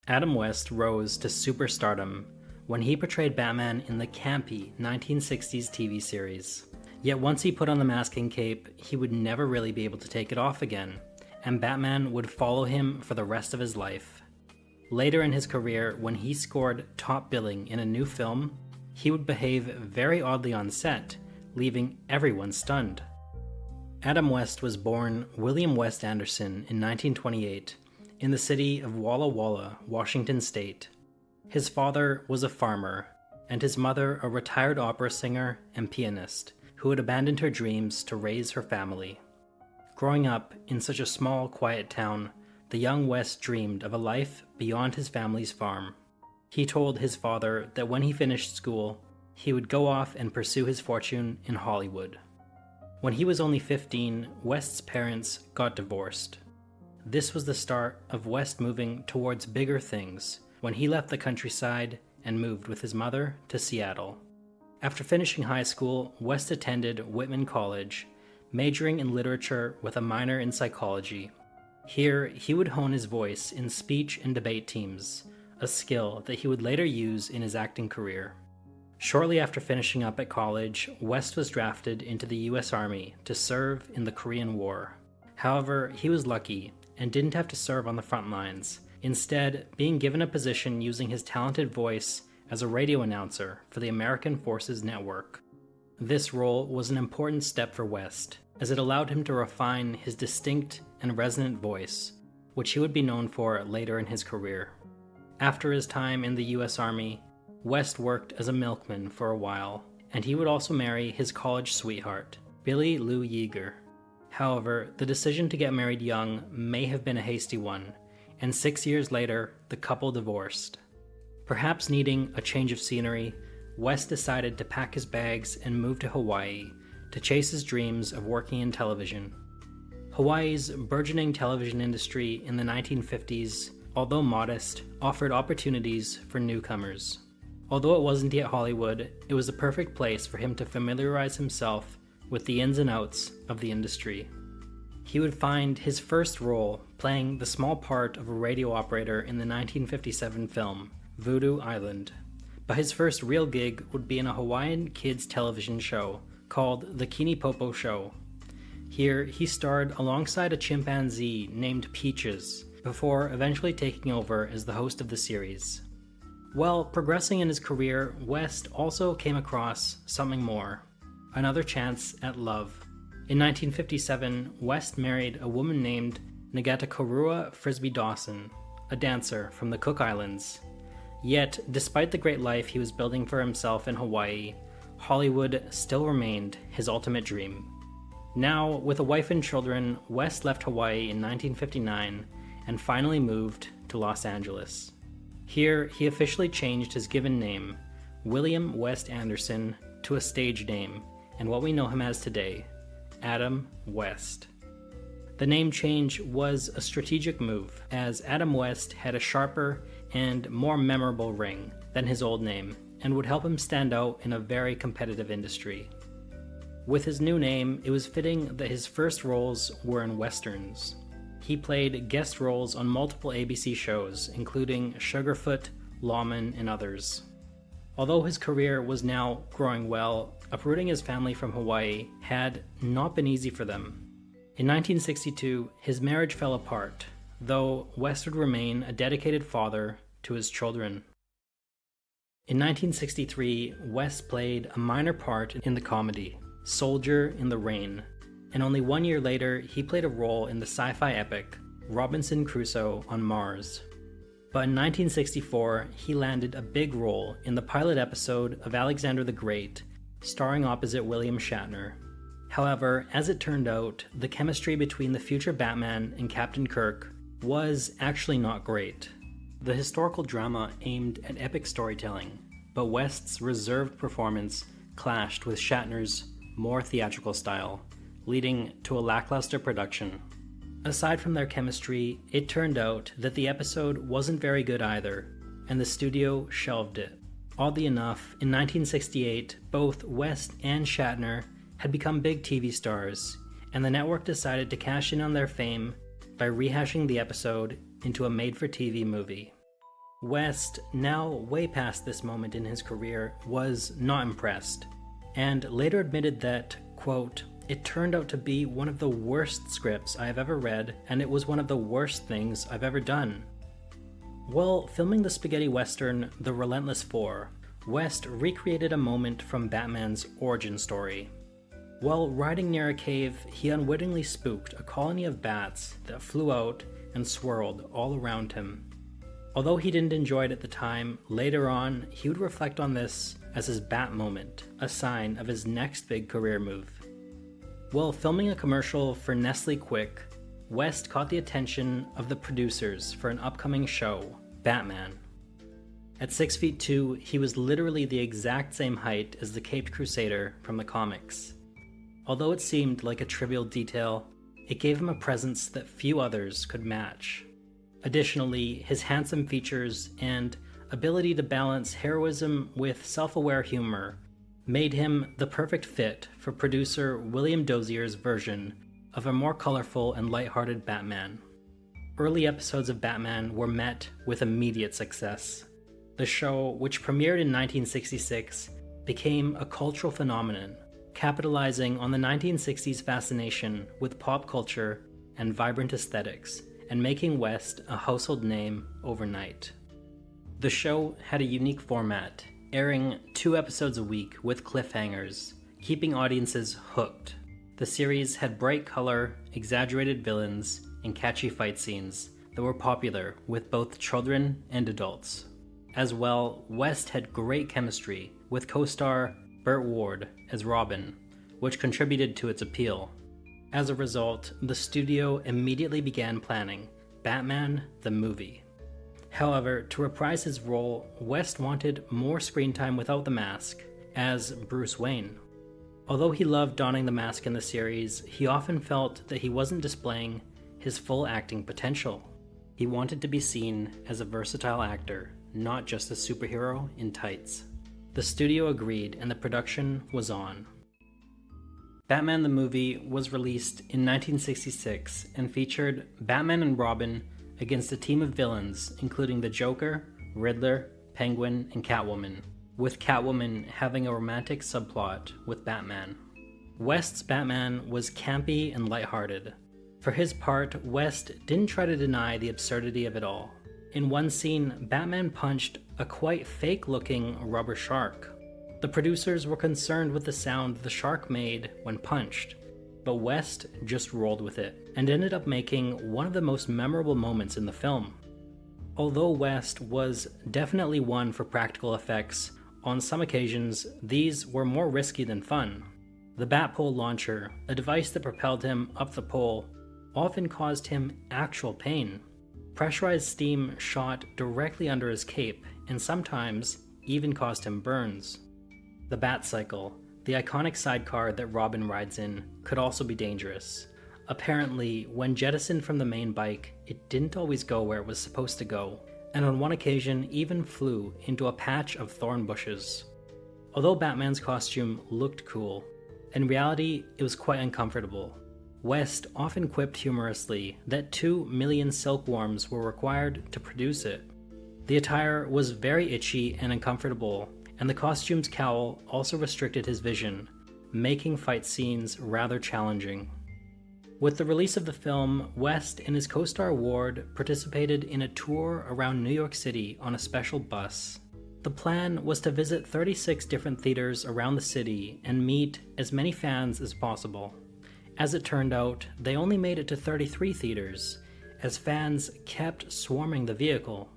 Adam West rose to superstardom when he portrayed Batman in the campy 1960s TV series. Yet once he put on the masking cape, he would never really be able to take it off again, and Batman would follow him for the rest of his life. Later in his career, when he scored top billing in a new film, he would behave very oddly on set, leaving everyone stunned. Adam West was born William West Anderson in 1928 in the city of Walla Walla, Washington State. His father was a farmer, and his mother a retired opera singer and pianist who had abandoned her dreams to raise her family. Growing up in such a small, quiet town, the young West dreamed of a life beyond his family's farm. He told his father that when he finished school, he would go off and pursue his fortune in Hollywood. When he was only 15, West's parents got divorced. This was the start of West moving towards bigger things when he left the countryside and moved with his mother to Seattle. After finishing high school, West attended Whitman College, majoring in literature with a minor in psychology. Here, he would hone his voice in speech and debate teams, a skill that he would later use in his acting career. Shortly after finishing up at college, West was drafted into the US Army to serve in the Korean War. However, he was lucky and didn't have to serve on the front lines, instead being given a position using his talented voice as a radio announcer for the American Forces Network. This role was an important step for West, as it allowed him to refine his distinct and resonant voice, which he would be known for later in his career. After his time in the US Army, West worked as a milkman for a while, and he would also marry his college sweetheart, Billie Lou Yeager. However, the decision to get married young may have been a hasty one, and 6 years later, the couple divorced. Perhaps needing a change of scenery, West decided to pack his bags and move to Hawaii to chase his dreams of working in television. Hawaii's burgeoning television industry in the 1950s, although modest, offered opportunities for newcomers. Although it wasn't yet Hollywood, it was the perfect place for him to familiarize himself with the ins and outs of the industry. He would find his first role playing the small part of a radio operator in the 1957 film, Voodoo Island. But his first real gig would be in a Hawaiian kids television show called The Kinipopo Show. Here, he starred alongside a chimpanzee named Peaches, before eventually taking over as the host of the series. While progressing in his career, West also came across something more, another chance at love. In 1957, West married a woman named Ngatakorua Frisbee Dawson, a dancer from the Cook Islands. Yet, despite the great life he was building for himself in Hawaii, Hollywood still remained his ultimate dream. Now, with a wife and children, West left Hawaii in 1959 and finally moved to Los Angeles. Here, he officially changed his given name, William West Anderson, to a stage name, and what we know him as today, Adam West. The name change was a strategic move, as Adam West had a sharper and more memorable ring than his old name, and would help him stand out in a very competitive industry. With his new name, it was fitting that his first roles were in westerns. He played guest roles on multiple ABC shows, including Sugarfoot, Lawman, and others. Although his career was now growing well, uprooting his family from Hawaii had not been easy for them. In 1962, his marriage fell apart, though West would remain a dedicated father to his children. In 1963, West played a minor part in the comedy, Soldier in the Rain, and only 1 year later, he played a role in the sci-fi epic, Robinson Crusoe on Mars. But in 1964, he landed a big role in the pilot episode of Alexander the Great, starring opposite William Shatner. However, as it turned out, the chemistry between the future Batman and Captain Kirk was actually not great. The historical drama aimed at epic storytelling, but West's reserved performance clashed with Shatner's more theatrical style, leading to a lackluster production. Aside from their chemistry, it turned out that the episode wasn't very good either, and the studio shelved it. Oddly enough, in 1968, both West and Shatner had become big TV stars, and the network decided to cash in on their fame by rehashing the episode into a made-for-TV movie. West, now way past this moment in his career, was not impressed, and later admitted that, quote, "It turned out to be one of the worst scripts I have ever read, and it was one of the worst things I've ever done." While filming the spaghetti western The Relentless Four, West recreated a moment from Batman's origin story. While riding near a cave, he unwittingly spooked a colony of bats that flew out and swirled all around him. Although he didn't enjoy it at the time, later on, he would reflect on this as his Bat moment, a sign of his next big career move. While filming a commercial for Nestle Quick, West caught the attention of the producers for an upcoming show, Batman. At 6 feet 2, he was literally the exact same height as the Caped Crusader from the comics. Although it seemed like a trivial detail, it gave him a presence that few others could match. Additionally, his handsome features and ability to balance heroism with self-aware humor made him the perfect fit for producer William Dozier's version of a more colorful and lighthearted Batman. Early episodes of Batman were met with immediate success. The show, which premiered in 1966, became a cultural phenomenon, capitalizing on the 1960s fascination with pop culture and vibrant aesthetics, and making West a household name overnight. The show had a unique format, airing 2 episodes a week with cliffhangers, keeping audiences hooked. The series had bright color, exaggerated villains, and catchy fight scenes that were popular with both children and adults. As well, West had great chemistry with co-star Burt Ward as Robin, which contributed to its appeal. As a result, the studio immediately began planning Batman the movie. However, to reprise his role, West wanted more screen time without the mask, as Bruce Wayne. Although he loved donning the mask in the series, he often felt that he wasn't displaying his full acting potential. He wanted to be seen as a versatile actor, not just a superhero in tights. The studio agreed and the production was on. Batman the movie was released in 1966 and featured Batman and Robin against a team of villains including the Joker, Riddler, Penguin, and Catwoman, with Catwoman having a romantic subplot with Batman. West's Batman was campy and lighthearted. For his part, West didn't try to deny the absurdity of it all. In one scene, Batman punched a quite fake-looking rubber shark. The producers were concerned with the sound the shark made when punched, but West just rolled with it, and ended up making one of the most memorable moments in the film. Although West was definitely one for practical effects, on some occasions these were more risky than fun. The Batpole launcher, a device that propelled him up the pole, often caused him actual pain. Pressurized steam shot directly under his cape, and sometimes even caused him burns. The Batcycle, the iconic sidecar that Robin rides in, could also be dangerous. Apparently, when jettisoned from the main bike, it didn't always go where it was supposed to go, and on one occasion even flew into a patch of thorn bushes. Although Batman's costume looked cool, in reality it was quite uncomfortable. West often quipped humorously that 2 million silkworms were required to produce it. The attire was very itchy and uncomfortable, and the costume's cowl also restricted his vision, making fight scenes rather challenging. With the release of the film, West and his co-star Ward participated in a tour around New York City on a special bus. The plan was to visit 36 different theaters around the city and meet as many fans as possible. As it turned out, they only made it to 33 theaters, as fans kept swarming the vehicle.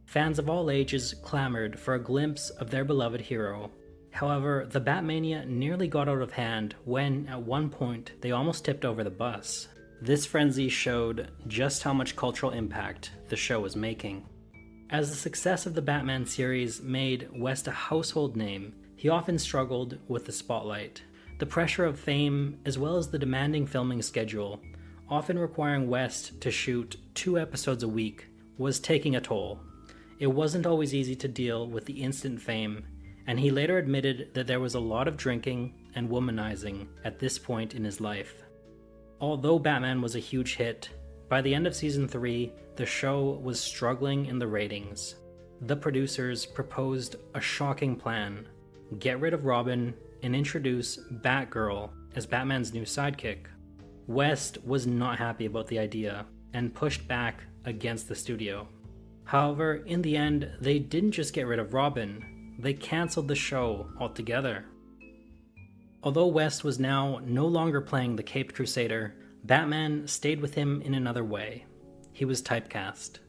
Fans of all ages clamored for a glimpse of their beloved hero. However, the Batmania nearly got out of hand when, at one point, they almost tipped over the bus. This frenzy showed just how much cultural impact the show was making. As the success of the Batman series made West a household name, he often struggled with the spotlight. The pressure of fame, as well as the demanding filming schedule, often requiring West to shoot 2 episodes a week, was taking a toll. It wasn't always easy to deal with the instant fame, and he later admitted that there was a lot of drinking and womanizing at this point in his life. Although Batman was a huge hit, by the end of season 3, the show was struggling in the ratings. the producers proposed a shocking plan: get rid of Robin and introduce Batgirl as Batman's new sidekick. West was not happy about the idea and pushed back against the studio. However, in the end, they didn't just get rid of Robin, they cancelled the show altogether. Although West was now no longer playing the Caped Crusader, Batman stayed with him in another way. He was typecast.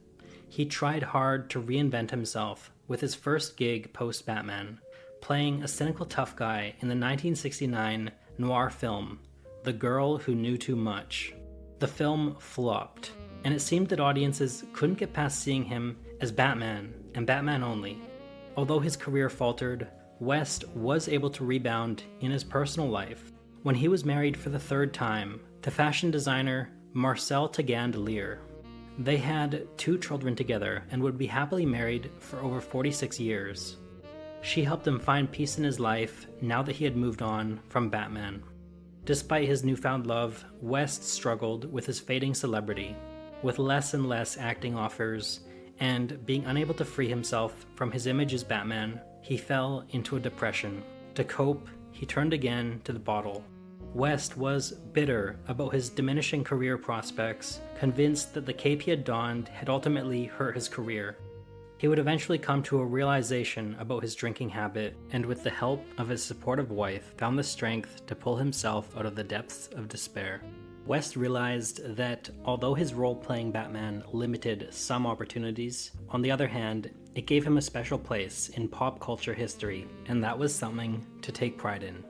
He tried hard to reinvent himself with his first gig post-Batman, playing a cynical tough guy in the 1969 noir film, The Girl Who Knew Too Much. The film flopped, and it seemed that audiences couldn't get past seeing him as Batman, and Batman only. Although his career faltered, West was able to rebound in his personal life when he was married for the third time to fashion designer Marcel Tagandelier. They had 2 children together and would be happily married for over 46 years. She helped him find peace in his life now that he had moved on from Batman. Despite his newfound love, West struggled with his fading celebrity, with less and less acting offers, and being unable to free himself from his image as Batman, he fell into a depression. To cope, he turned again to the bottle. West was bitter about his diminishing career prospects, convinced that the cape he had donned had ultimately hurt his career. He would eventually come to a realization about his drinking habit, and with the help of his supportive wife, found the strength to pull himself out of the depths of despair. West realized that although his role playing Batman limited some opportunities, on the other hand, it gave him a special place in pop culture history, and that was something to take pride in.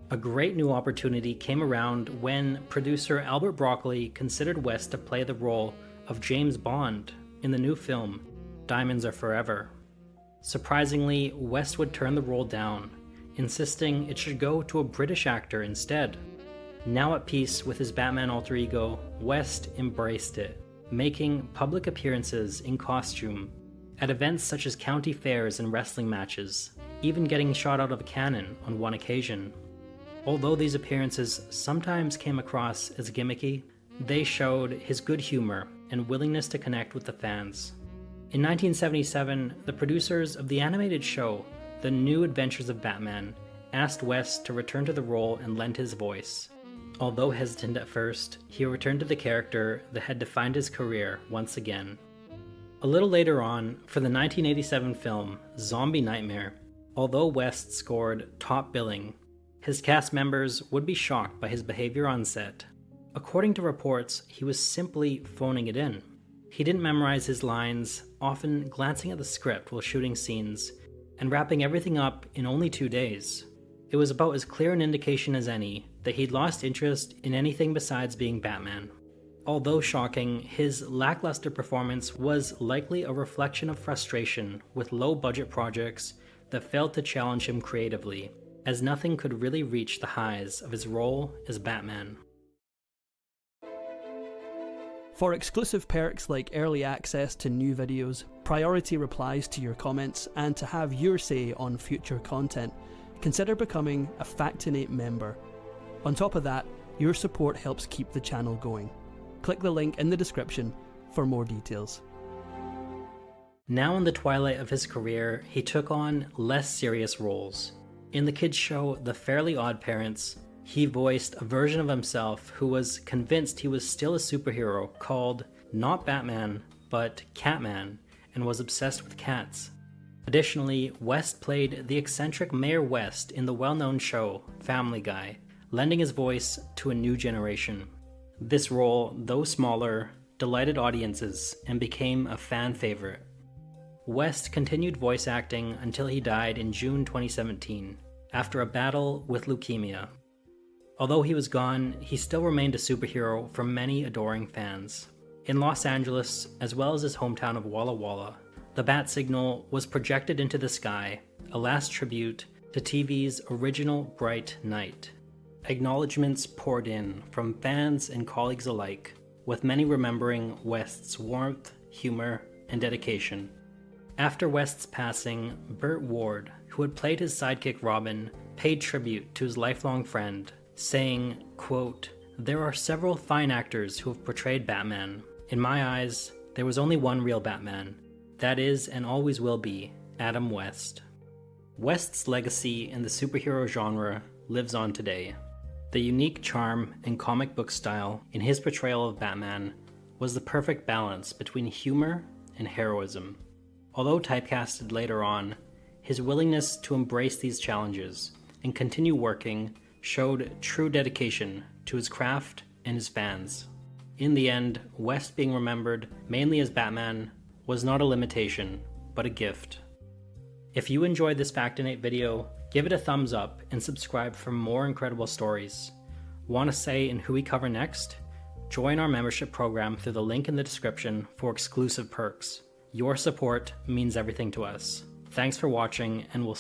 A great new opportunity came around when producer Albert Broccoli considered West to play the role of James Bond in the new film, Diamonds Are Forever. Surprisingly, West would turn the role down, insisting it should go to a British actor instead. Now at peace with his Batman alter ego, West embraced it, making public appearances in costume at events such as county fairs and wrestling matches, even getting shot out of a cannon on one occasion. Although these appearances sometimes came across as gimmicky, they showed his good humor and willingness to connect with the fans. In 1977, the producers of the animated show, The New Adventures of Batman, asked West to return to the role and lend his voice. Although hesitant at first, he returned to the character that had defined his career once again. A little later on, for the 1987 film Zombie Nightmare, although West scored top billing, his cast members would be shocked by his behavior on set. According to reports, he was simply phoning it in. He didn't memorize his lines, often glancing at the script while shooting scenes, and wrapping everything up in only 2 days. It was about as clear an indication as any that he'd lost interest in anything besides being Batman. Although shocking, his lackluster performance was likely a reflection of frustration with low-budget projects that failed to challenge him creatively, as nothing could really reach the highs of his role as Batman. For exclusive perks like early access to new videos, priority replies to your comments, and to have your say on future content, consider becoming a Factinate member. On top of that, your support helps keep the channel going. Click the link in the description for more details. Now in the twilight of his career, he took on less serious roles. In the kids' show The Fairly Odd Parents, he voiced a version of himself who was convinced he was still a superhero called not Batman, but Catman, and was obsessed with cats. Additionally, West played the eccentric Mayor West in the well-known show Family Guy, lending his voice to a new generation. This role, though smaller, delighted audiences and became a fan favorite. West continued voice acting until he died in June 2017, after a battle with leukemia. Although he was gone, he still remained a superhero for many adoring fans. In Los Angeles, as well as his hometown of Walla Walla, the bat signal was projected into the sky, a last tribute to TV's original Bright Night. Acknowledgements poured in from fans and colleagues alike, with many remembering West's warmth, humor, and dedication. After West's passing, Burt Ward, who had played his sidekick Robin, paid tribute to his lifelong friend, saying, quote, "There are several fine actors who have portrayed Batman. In my eyes, there was only one real Batman. That is, and always will be, Adam West. West's legacy in the superhero genre lives on today. The unique charm and comic book style in his portrayal of Batman was the perfect balance between humor and heroism. Although typecasted later on, his willingness to embrace these challenges and continue working showed true dedication to his craft and his fans. In the end, West being remembered mainly as Batman was not a limitation, but a gift. If you enjoyed this Factinate video, give it a thumbs up and subscribe for more incredible stories. Want a say in who we cover next? Join our membership program through the link in the description for exclusive perks. Your support means everything to us. Thanks for watching, and we'll